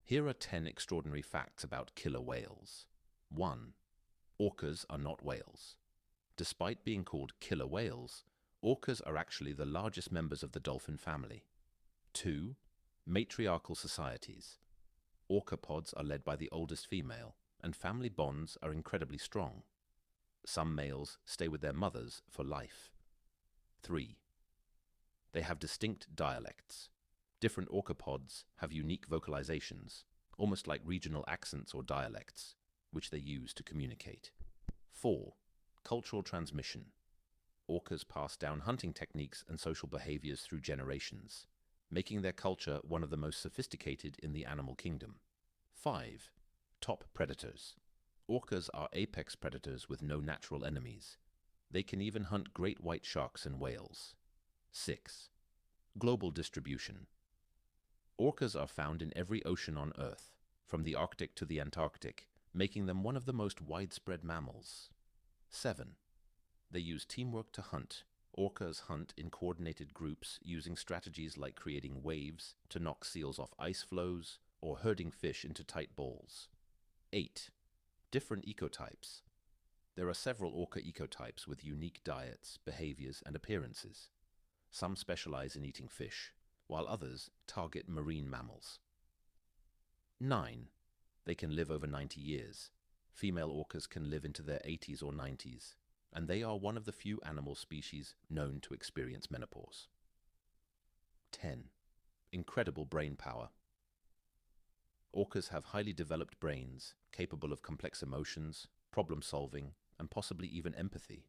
Here are 10 extraordinary facts about killer whales. 1. Orcas are not whales. Despite being called killer whales, orcas are actually the largest members of the dolphin family. 2. Matriarchal societies. Orca pods are led by the oldest female, and family bonds are incredibly strong. Some males stay with their mothers for life. 3. They have distinct dialects. Different orca pods have unique vocalizations, almost like regional accents or dialects, which they use to communicate. 4. Cultural transmission. Orcas pass down hunting techniques and social behaviors through generations, making their culture one of the most sophisticated in the animal kingdom. 5. Top predators. Orcas are apex predators with no natural enemies. They can even hunt great white sharks and whales. 6. Global distribution. Orcas are found in every ocean on Earth, from the Arctic to the Antarctic, making them one of the most widespread mammals. 7. They use teamwork to hunt. Orcas hunt in coordinated groups using strategies like creating waves to knock seals off ice floes or herding fish into tight balls. 8. Different ecotypes. There are several orca ecotypes with unique diets, behaviors, and appearances. Some specialize in eating fish, while others target marine mammals. 9. They can live over 90 years. Female orcas can live into their 80s or 90s, and they are one of the few animal species known to experience menopause. 10. Incredible brain power. Orcas have highly developed brains, capable of complex emotions, problem-solving, and possibly even empathy.